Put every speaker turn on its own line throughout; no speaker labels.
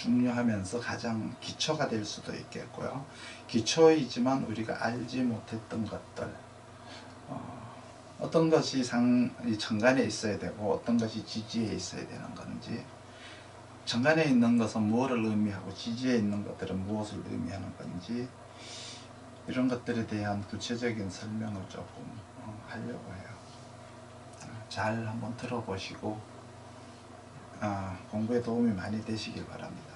중요하면서 가장 기초가 될 수도 있겠고요. 기초이지만 우리가 알지 못했던 것들, 어떤 것이 이 천간에 있어야 되고 어떤 것이 지지에 있어야 되는 건지, 천간에 있는 것은 무엇을 의미하고 지지에 있는 것들은 무엇을 의미하는 건지, 이런 것들에 대한 구체적인 설명을 조금 하려고 해요. 잘 한번 들어보시고 공부에 도움이 많이 되시길 바랍니다.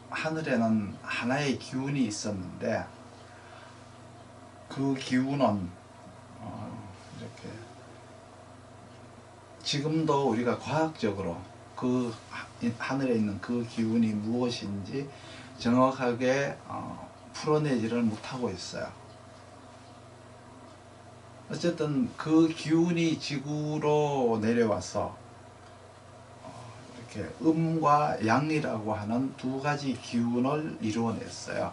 하늘에는 하나의 기운이 있었는데 그 기운은 이렇게 지금도 우리가 과학적으로 그 하늘에 있는 그 기운이 무엇인지 정확하게 풀어내지를 못하고 있어요. 어쨌든 그 기운이 지구로 내려와서 이렇게 음과 양이라고 하는 두 가지 기운을 이루어냈어요.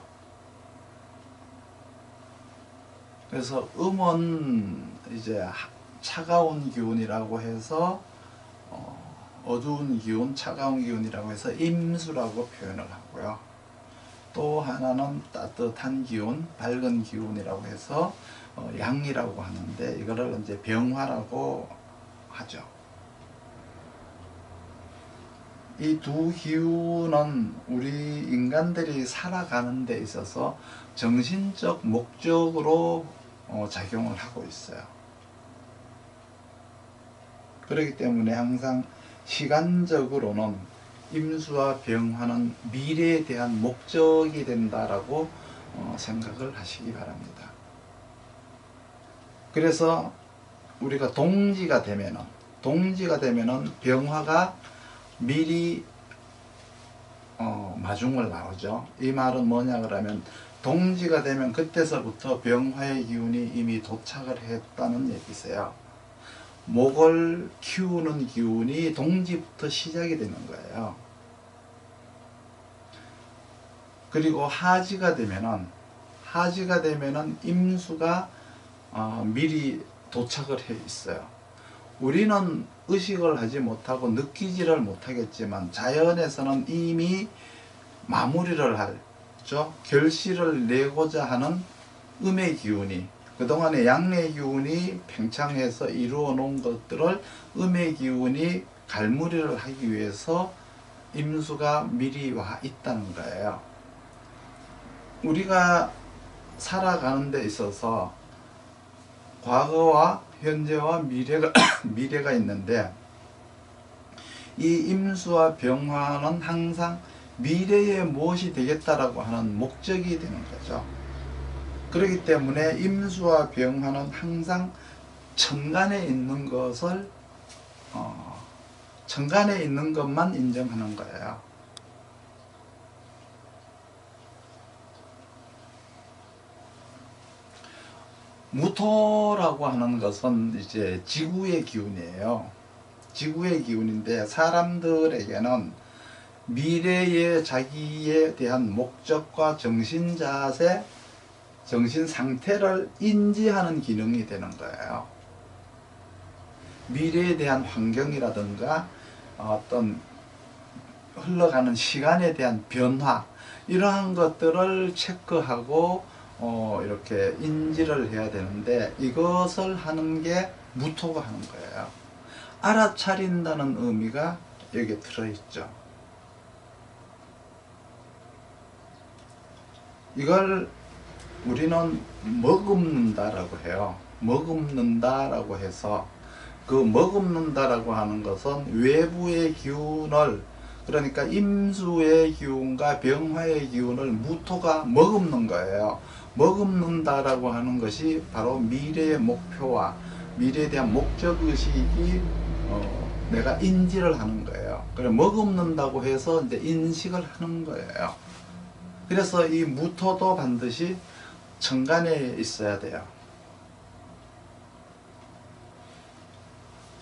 그래서 음은 이제 차가운 기운이라고 해서 어두운 기운, 차가운 기운이라고 해서 임수라고 표현을 하고요. 또 하나는 따뜻한 기운, 밝은 기운이라고 해서 양이라고 하는데, 이거를 이제 병화라고 하죠. 이 두 기운은 우리 인간들이 살아가는 데 있어서 정신적 목적으로 작용을 하고 있어요. 그렇기 때문에 항상 시간적으로는 임수와 병화는 미래에 대한 목적이 된다라고 생각을 하시기 바랍니다. 그래서 우리가 동지가 되면은 병화가 미리 마중을 나오죠. 이 말은 뭐냐 그러면, 동지가 되면 그때서부터 병화의 기운이 이미 도착을 했다는 얘기세요. 목을 키우는 기운이 동지부터 시작이 되는 거예요. 그리고 하지가 되면은 임수가 미리 도착을 해 있어요. 우리는 의식을 하지 못하고 느끼지를 못하겠지만 자연에서는 이미 마무리를 하죠. 결실을 내고자 하는 음의 기운이, 그동안에 양의 기운이 팽창해서 이루어 놓은 것들을 음의 기운이 갈무리를 하기 위해서 임수가 미리 와 있다는 거예요. 우리가 살아가는 데 있어서 과거와 현재와 미래가 있는데, 이 임수와 병화는 항상 미래에 무엇이 되겠다라고 하는 목적이 되는 거죠. 그렇기 때문에 임수와 병화는 항상 천간에 있는 것을 천간에 있는 것만 인정하는 거예요. 무토라고 하는 것은 이제 지구의 기운이에요. 지구의 기운인데, 사람들에게는 미래의 자기에 대한 목적과 정신 자세, 정신 상태를 인지하는 기능이 되는 거예요. 미래에 대한 환경이라든가 어떤 흘러가는 시간에 대한 변화, 이러한 것들을 체크하고 이렇게 인지를 해야 되는데, 이것을 하는 게 무토가 하는 거예요. 알아차린다는 의미가 여기에 들어있죠. 이걸 우리는 머금는다라고 해요. 머금는다라고 해서, 그 머금는다라고 하는 것은 외부의 기운을, 그러니까 임수의 기운과 병화의 기운을 무토가 머금는 거예요. 머금는다라고 하는 것이 바로 미래의 목표와 미래에 대한 목적의식이 내가 인지를 하는 거예요. 그래, 머금는다고 해서 이제 인식을 하는 거예요. 그래서 이 무토도 반드시 천간에 있어야 돼요.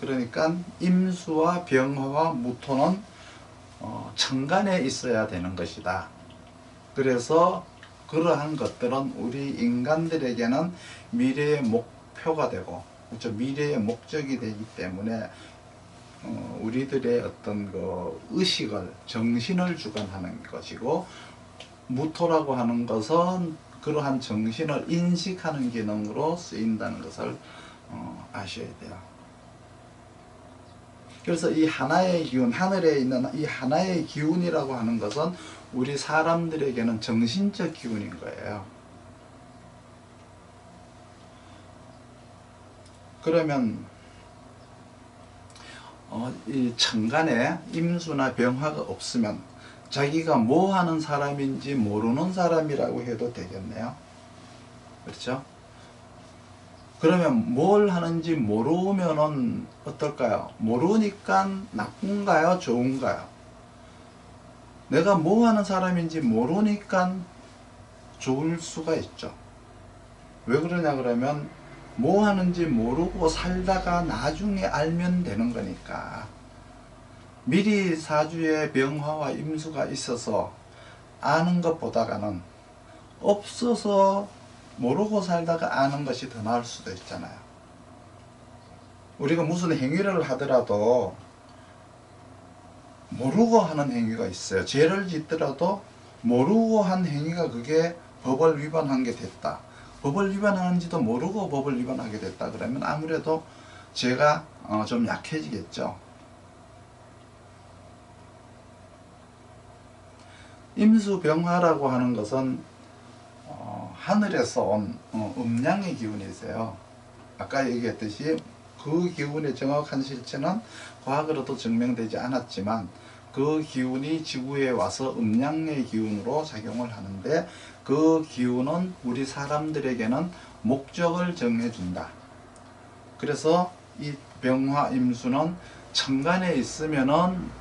그러니까 임수와 병화와 무토는 천간에 있어야 되는 것이다. 그래서 그러한 것들은 우리 인간들에게는 미래의 목표가 되고, 그렇죠? 미래의 목적이 되기 때문에 우리들의 어떤 그 의식을, 정신을 주관하는 것이고, 무토라고 하는 것은 그러한 정신을 인식하는 기능으로 쓰인다는 것을 아셔야 돼요. 그래서 이 하나의 기운, 하늘에 있는 이 하나의 기운이라고 하는 것은 우리 사람들에게는 정신적 기운인 거예요. 그러면 이 천간에 임수나 병화가 없으면 자기가 뭐 하는 사람인지 모르는 사람이라고 해도 되겠네요. 그렇죠? 그러면 뭘 하는지 모르면은 어떨까요? 모르니까 나쁜가요? 좋은가요? 내가 뭐 하는 사람인지 모르니까 좋을 수가 있죠. 왜 그러냐 그러면 뭐 하는지 모르고 살다가 나중에 알면 되는 거니까. 미리 사주에 병화와 임수가 있어서 아는 것보다는 없어서 모르고 살다가 아는 것이 더 나을 수도 있잖아요. 우리가 무슨 행위를 하더라도 모르고 하는 행위가 있어요. 죄를 짓더라도 모르고 한 행위가 그게 법을 위반한 게 됐다. 법을 위반하는지도 모르고 법을 위반하게 됐다. 그러면 아무래도 죄가 좀 약해지겠죠. 임수병화라고 하는 것은 하늘에서 온 음양의 기운이세요. 아까 얘기했듯이 그 기운의 정확한 실체는 과학으로도 증명되지 않았지만 그 기운이 지구에 와서 음양의 기운으로 작용을 하는데 그 기운은 우리 사람들에게는 목적을 정해준다. 그래서 이 병화 임수는 천간에 있으면은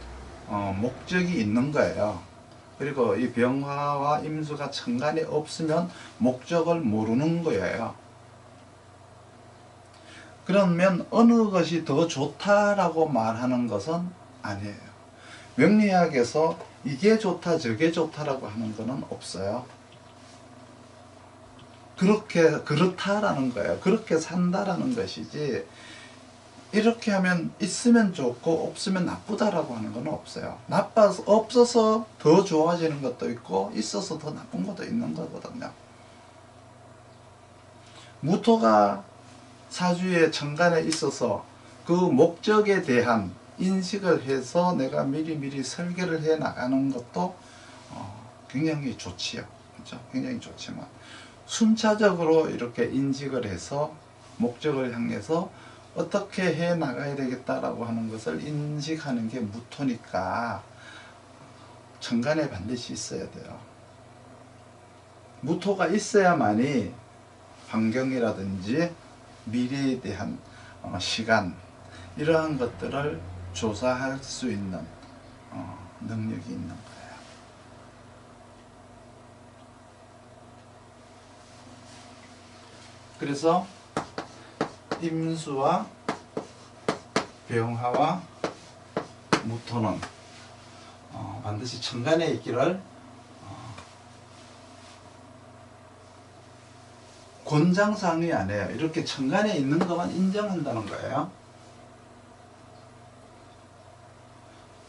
목적이 있는 거예요. 그리고 이 병화와 임수가 천간에 없으면 목적을 모르는 거예요. 그러면 어느 것이 더 좋다라고 말하는 것은 아니에요. 명리학에서 이게 좋다 저게 좋다라고 하는 것은 없어요. 그렇다라는 거예요. 그렇게 산다라는 것이지 이렇게 하면 있으면 좋고 없으면 나쁘다라고 하는 건 없어요. 없어서 더 좋아지는 것도 있고 있어서 더 나쁜 것도 있는 거거든요. 무토가 사주의 천간에 있어서 그 목적에 대한 인식을 해서 내가 미리미리 설계를 해 나가는 것도 굉장히 좋지요. 그렇죠? 굉장히 좋지만 순차적으로 이렇게 인식을 해서 목적을 향해서 어떻게 해 나가야 되겠다라고 하는 것을 인식하는 게 무토니까 천간에 반드시 있어야 돼요. 무토가 있어야만이 환경이라든지 미래에 대한 시간 이러한 것들을 조사할 수 있는 능력이 있는 거예요. 그래서 임수와 병화와 무토는 반드시 천간에 있기를 권장사항이 아니에요. 이렇게 천간에 있는 것만 인정한다는 거예요.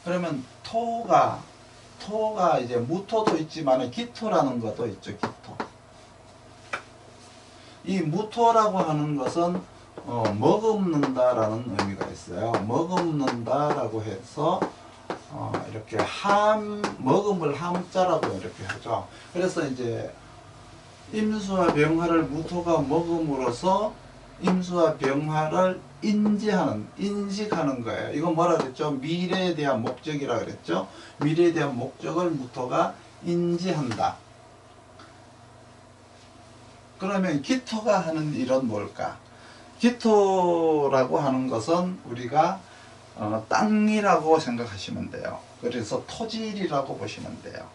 그러면 토가 이제 무토도 있지만 기토라는 것도 있죠. 기토. 이 무토라고 하는 것은 머금는다라는 의미가 있어요. 머금는다라고 해서 이렇게 머금을 함자라고 이렇게 하죠. 그래서 이제 임수와 병화를 무토가 먹음으로써 임수와 병화를 인식하는 거예요. 이건 뭐라 그랬죠? 미래에 대한 목적이라 그랬죠? 미래에 대한 목적을 무토가 인지한다. 그러면 기토가 하는 일은 뭘까? 기토라고 하는 것은 우리가 땅이라고 생각하시면 돼요. 그래서 토질이라고 보시면 돼요.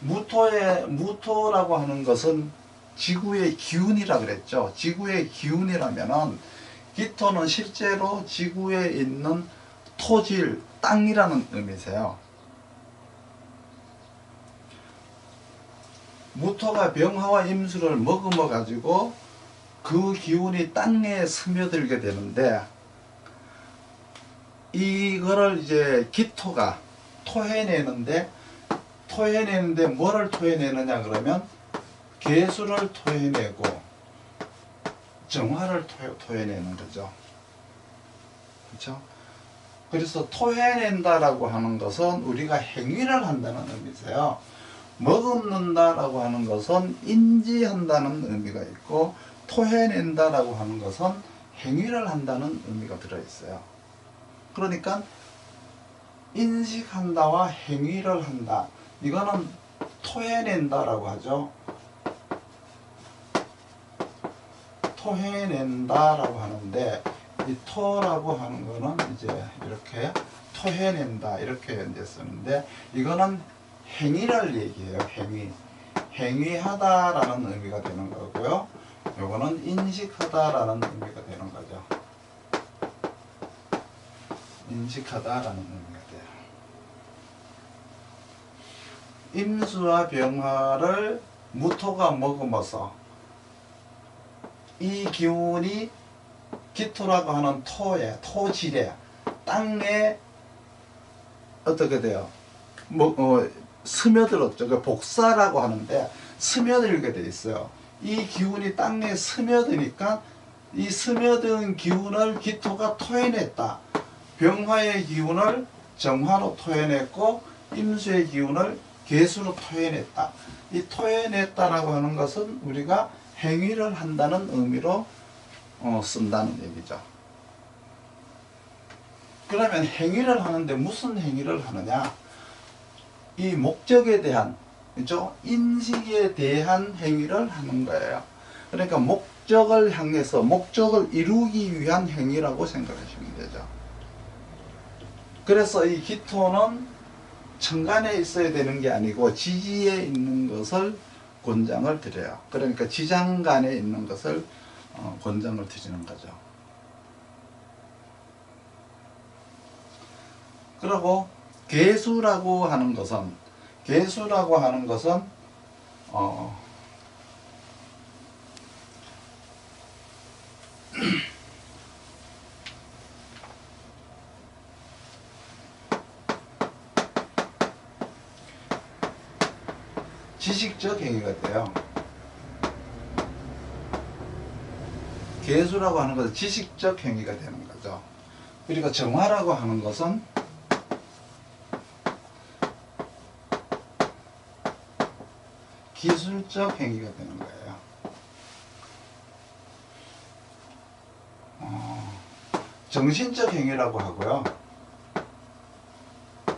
무토라고 하는 것은 지구의 기운이라 그랬죠. 지구의 기운이라면은 기토는 실제로 지구에 있는 토질, 땅이라는 의미세요. 무토가 병화와 임수를 머금어 가지고 그 기운이 땅에 스며들게 되는데 이거를 이제 기토가 토해내는데 뭐를 토해내느냐 그러면 개수를 토해내고 정화를 토해내는 거죠. 그렇죠? 그래서 토해낸다라고 하는 것은 우리가 행위를 한다는 의미세요. 머금는다라고 하는 것은 인지한다는 의미가 있고, 토해낸다라고 하는 것은 행위를 한다는 의미가 들어있어요. 그러니까 인식한다와 행위를 한다, 이거는 토해낸다라고 하죠. 토해낸다라고 하는데, 이 토라고 하는 거는 이제 이렇게 토해낸다 이렇게 이제 쓰는데, 이거는 행위를 얘기해요. 행위하다라는 의미가 되는 거고요. 요거는 인식하다라는 의미가 되는 거죠. 인식하다라는 의미가 돼요. 임수와 병화를 무토가 머금어서 이 기운이 기토라고 하는 토질에, 땅에 어떻게 돼요? 스며들었죠. 그 복사라고 하는데 스며들게 돼 있어요. 이 기운이 땅에 스며드니까 이 스며든 기운을 기토가 토해냈다. 병화의 기운을 정화로 토해냈고, 임수의 기운을 개수로 토해냈다. 이 토해냈다라고 하는 것은 우리가 행위를 한다는 의미로 쓴다는 얘기죠. 그러면 행위를 하는데 무슨 행위를 하느냐? 이 목적에 대한, 그죠? 인식에 대한 행위를 하는 거예요. 그러니까 목적을 향해서, 목적을 이루기 위한 행위라고 생각하시면 되죠. 그래서 이 기토는 천간에 있어야 되는 게 아니고 지지에 있는 것을 권장을 드려요. 그러니까 지장간에 있는 것을 권장을 드리는 거죠. 그리고 개수라고 하는 것은 지식적 행위가 돼요. 개수라고 하는 것은 지식적 행위가 되는 거죠. 그리고 정화라고 하는 것은 기술적 행위가 되는 거예요. 정신적 행위라고 하고요.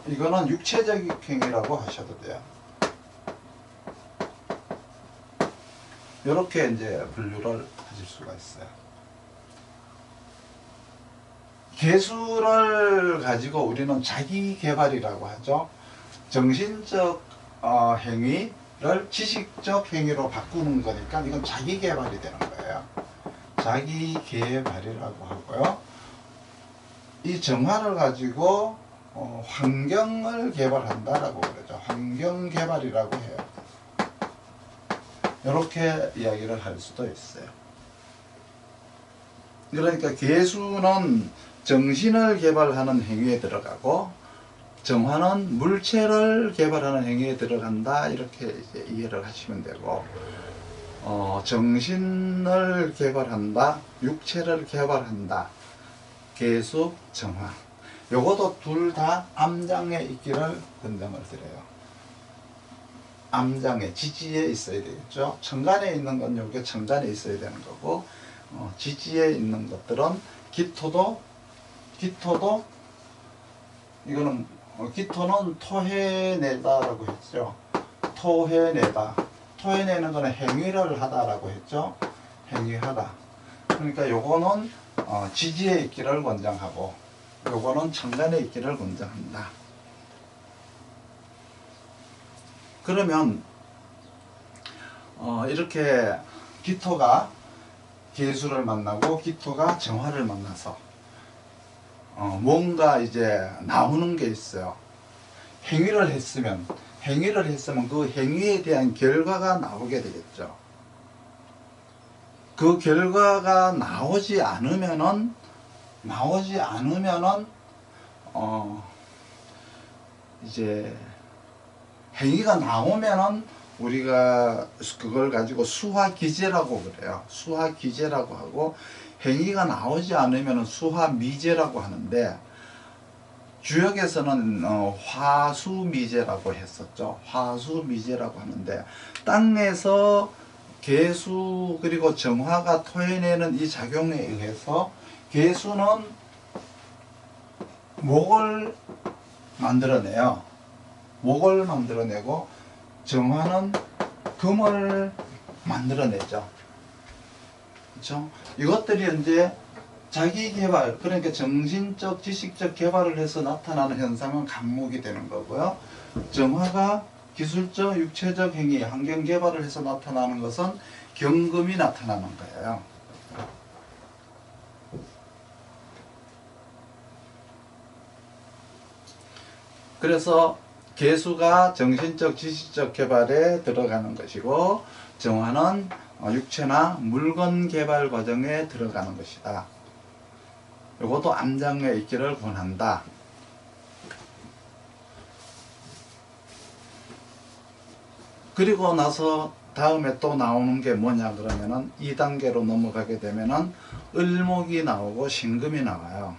이거는 육체적 행위라고 하셔도 돼요. 이렇게 이제 분류를 하실 수가 있어요. 개수를 가지고 우리는 자기 개발이라고 하죠. 정신적 행위를 지식적 행위로 바꾸는 거니까 이건 자기 개발이 되는 거예요. 자기 개발이라고 하고요. 이 정화를 가지고 환경을 개발한다라고 그러죠. 환경 개발이라고 해요. 이렇게 이야기를 할 수도 있어요. 그러니까 개수는 정신을 개발하는 행위에 들어가고, 정화는 물체를 개발하는 행위에 들어간다, 이렇게 이제 이해를 하시면 되고, 정신을 개발한다, 육체를 개발한다, 개수, 정화, 요것도 둘 다 암장에 있기를 권장을 드려요. 암장에, 지지에 있어야 되겠죠. 천간에 있는 건 요게 천간에 있어야 되는 거고, 지지에 있는 것들은 기토도 이거는 기토는 토해내다라고 했죠. 토해내는 거는 행위를 하다라고 했죠. 행위하다. 그러니까 요거는 지지에 있기를 권장하고, 요거는 천간에 있기를 권장한다. 그러면 이렇게 기토가 개수를 만나고 기토가 정화를 만나서 뭔가 이제 나오는 게 있어요. 행위를 했으면 그 행위에 대한 결과가 나오게 되겠죠. 그 결과가 나오지 않으면은 이제 행위가 나오면은 우리가 그걸 가지고 수화기재라고 그래요. 수화기재라고 하고, 행위가 나오지 않으면 수화미재라고 하는데, 주역에서는 화수미재라고 했었죠. 화수미재라고 하는데, 땅에서 개수 그리고 정화가 토해내는 이 작용에 의해서 개수는 목을 만들어내요. 목을 만들어내고 정화는 금을 만들어내죠. 그렇죠? 이것들이 이제 자기 개발, 그러니까 정신적, 지식적 개발을 해서 나타나는 현상은 감목이 되는 거고요. 정화가 기술적, 육체적 행위, 환경 개발을 해서 나타나는 것은 경금이 나타나는 거예요. 그래서 개수가 정신적, 지식적 개발에 들어가는 것이고, 정화는 육체나 물건 개발 과정에 들어가는 것이다. 이것도 암장에 있기를 권한다. 그리고 나서 다음에 또 나오는 게 뭐냐 그러면은 2단계로 넘어가게 되면은 을목이 나오고 신금이 나와요.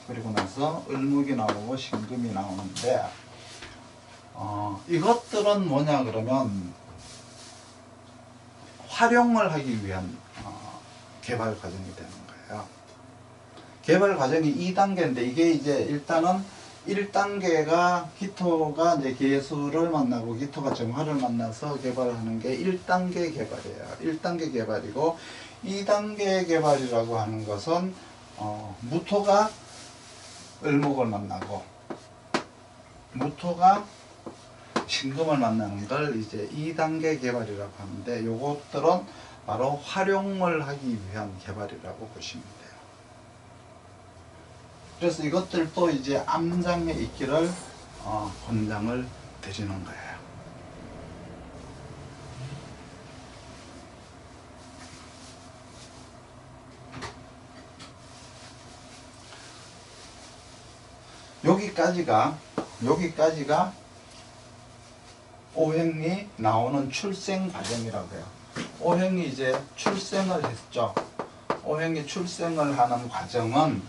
그리고 나서 을목이 나오고 신금이 나오는데, 이것들은 뭐냐 그러면 활용을 하기 위한 개발 과정이 되는 거예요. 개발 과정이 2단계인데, 이게 이제 일단은 1단계가 기토가 이제 개수를 만나고 기토가 정화를 만나서 개발하는 게 1단계 개발이에요. 1단계 개발이고, 2단계 개발이라고 하는 것은 무토가 을목을 만나고 무토가 신금을 만나는 걸 이제 2단계 개발이라고 하는데, 요것들은 바로 활용을 하기 위한 개발이라고 보시면 돼요. 그래서 이것들도 이제 암장에 있기를 권장을 드리는 거예요. 여기까지가 오행이 나오는 출생 과정이라고 해요. 오행이 이제 출생을 했죠. 오행이 출생을 하는 과정은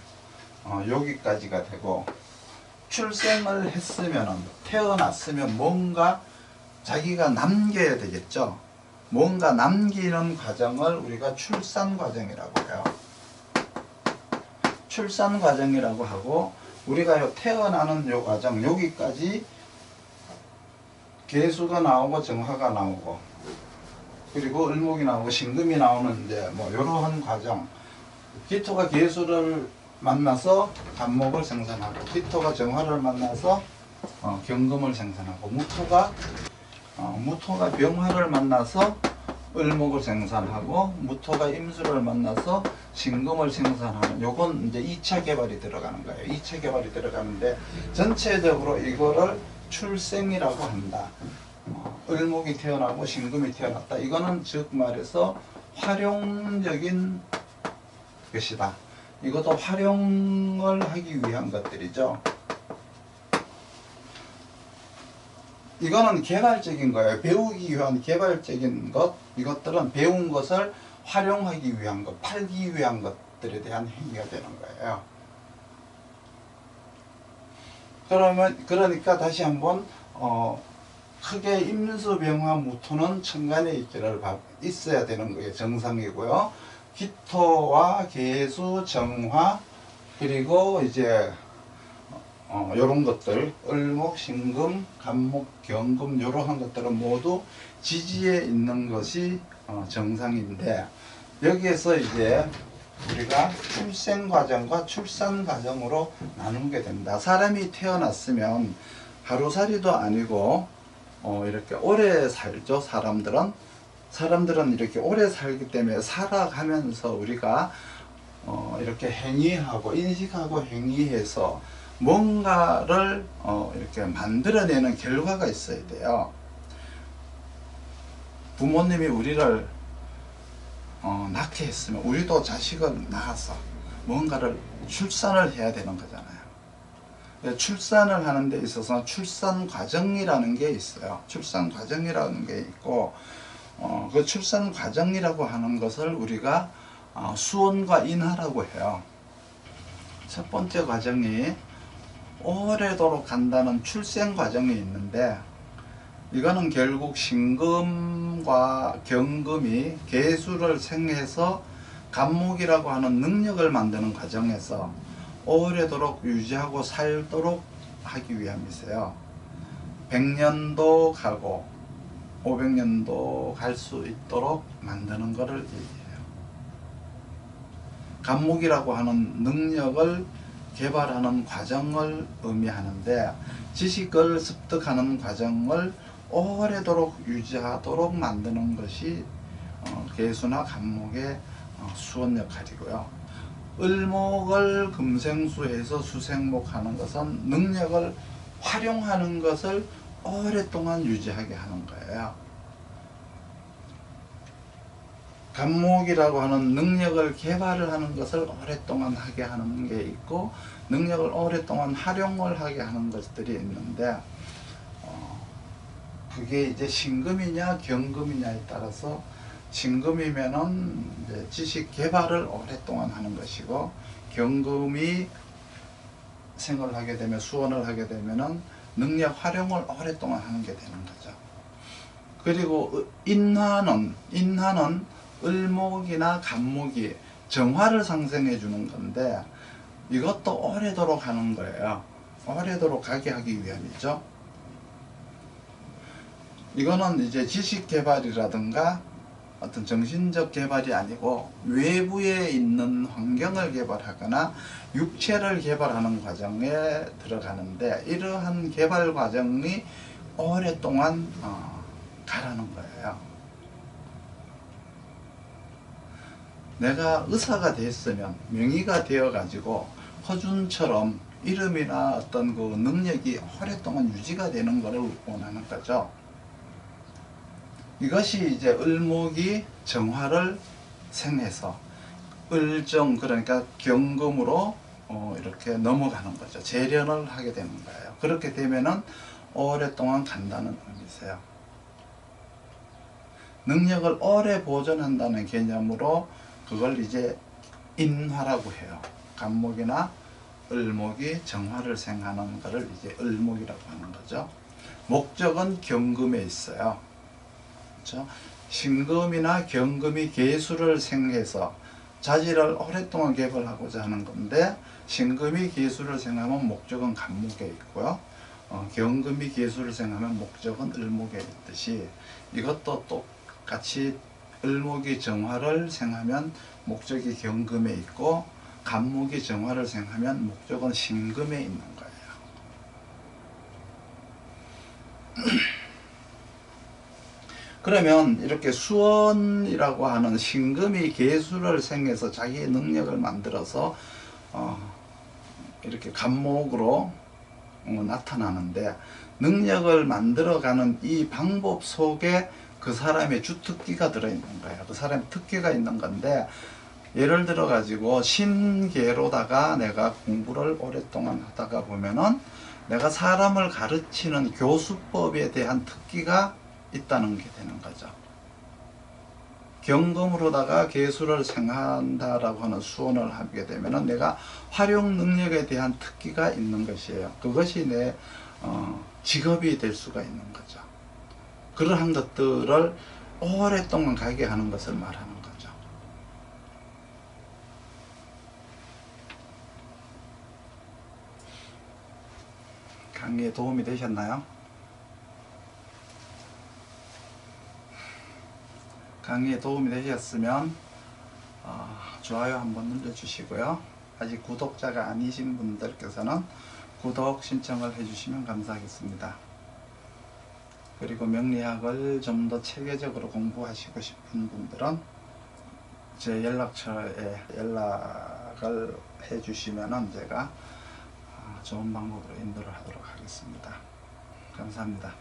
여기까지가 되고, 출생을 했으면, 태어났으면 뭔가 자기가 남겨야 되겠죠. 뭔가 남기는 과정을 우리가 출산 과정이라고 해요. 출산 과정이라고 하고, 우리가 태어나는 요 과정, 여기까지 개수가 나오고 정화가 나오고, 그리고 을목이 나오고 신금이 나오는데, 뭐 이러한 과정, 기토가 개수를 만나서 간목을 생산하고, 기토가 정화를 만나서 경금을 생산하고, 무토가 병화를 만나서 을목을 생산하고, 무토가 임수를 만나서 신금을 생산하는, 요건 이제 2차 개발이 들어가는 거예요. 2차 개발이 들어가는데, 전체적으로 이거를 출생이라고 한다. 을목이 태어나고 신금이 태어났다. 이거는 즉 말해서 활용적인 것이다. 이것도 활용을 하기 위한 것들이죠. 이거는 개발적인 거예요. 배우기 위한 개발적인 것, 이것들은 배운 것을 활용하기 위한 것, 팔기 위한 것들에 대한 행위가 되는 거예요. 그러니까 다시 한번 크게 임수, 병화, 무토는 천간에 있어야 되는 거예요. 정상이고요. 기토와 개수, 정화, 그리고 이제 요런 것들, 을목, 신금, 간목, 경금, 요런 것들은 모두 지지에 있는 것이 정상인데, 여기에서 이제 우리가 출생 과정과 출산 과정으로 나누게 된다. 사람이 태어났으면 하루살이도 아니고 이렇게 오래 살죠. 사람들은 이렇게 오래 살기 때문에 살아가면서 우리가 이렇게 행위하고 인식하고 행위해서 뭔가를 이렇게 만들어내는 결과가 있어야 돼요. 부모님이 우리를 낳게 했으면 우리도 자식을 낳아서 뭔가를 출산을 해야 되는 거잖아요. 출산을 하는 데 있어서 출산 과정이라는 게 있어요. 출산 과정이라는 게 있고, 그 출산 과정이라고 하는 것을 우리가 수원과 인하라고 해요. 첫 번째 과정이 오래도록 간다는 출생 과정이 있는데, 이거는 결국 신금과 경금이 계수를 생해서 간목이라고 하는 능력을 만드는 과정에서 오래도록 유지하고 살도록 하기 위함이세요. 100년도 가고 500년도 갈 수 있도록 만드는 것을 얘기해요. 간목이라고 하는 능력을 개발하는 과정을 의미하는데, 지식을 습득하는 과정을 오래도록 유지하도록 만드는 것이 계수나 간목의 수원 역할이고요. 을목을 금생수해서 수생목하는 것은 능력을 활용하는 것을 오랫동안 유지하게 하는 거예요. 간목이라고 하는 능력을 개발을 하는 것을 오랫동안 하게 하는 게 있고, 능력을 오랫동안 활용을 하게 하는 것들이 있는데, 그게 이제 신금이냐 경금이냐에 따라서, 신금이면은 이제 지식 개발을 오랫동안 하는 것이고, 경금이 생을 하게 되면, 수원을 하게 되면은 능력 활용을 오랫동안 하는 게 되는 거죠. 그리고 인화는 을목이나 간목이 정화를 상생해 주는 건데, 이것도 오래도록 하는 거예요. 오래도록 가게 하기 위함이죠. 이거는 이제 지식 개발이라든가 어떤 정신적 개발이 아니고, 외부에 있는 환경을 개발하거나 육체를 개발하는 과정에 들어가는데, 이러한 개발 과정이 오랫동안 가라는 거예요. 내가 의사가 됐으면, 명의가 되어 가지고 허준처럼 이름이나 어떤 그 능력이 오랫동안 유지가 되는 것을 원하는 거죠. 이것이 이제 을목이 정화를 생해서 을정, 그러니까 경금으로 이렇게 넘어가는 거죠. 재련을 하게 되는 거예요. 그렇게 되면은 오랫동안 간다는 의미세요. 능력을 오래 보존한다는 개념으로 그걸 이제 인화라고 해요. 간목이나 을목이 정화를 생하는 것을 이제 을목이라고 하는 거죠. 목적은 경금에 있어요. 그렇죠? 신금이나 경금이 계수를 생해서 자질을 오랫동안 개발하고자 하는 건데, 신금이 계수를 생하면 목적은 간목에 있고요. 경금이 계수를 생하면 목적은 을목에 있듯이, 이것도 똑같이 을목이 정화를 생하면 목적이 경금에 있고, 간목이 정화를 생하면 목적은 신금에 있는 거예요. 그러면 이렇게 수원이라고 하는 신금이 계수를 생해서 자기의 능력을 만들어서 이렇게 간목으로 나타나는데, 능력을 만들어가는 이 방법 속에 그 사람의 주특기가 들어있는 거예요. 그 사람의 특기가 있는 건데, 예를 들어 가지고 신계로다가 내가 공부를 오랫동안 하다가 보면은 내가 사람을 가르치는 교수법에 대한 특기가 있다는 게 되는 거죠. 경금으로다가 계수를 생한다라고 하는 수원을 하게 되면은 내가 활용 능력에 대한 특기가 있는 것이에요. 그것이 내 직업이 될 수가 있는 거죠. 그러한 것들을 오랫동안 가게 하는 것을 말하는 거죠. 강의에 도움이 되셨나요? 강의에 도움이 되셨으면 좋아요 한번 눌러주시고요. 아직 구독자가 아니신 분들께서는 구독 신청을 해주시면 감사하겠습니다. 그리고 명리학을 좀 더 체계적으로 공부하시고 싶은 분들은 제 연락처에 연락을 해주시면 제가 좋은 방법으로 인도를 하도록 하겠습니다. 감사합니다.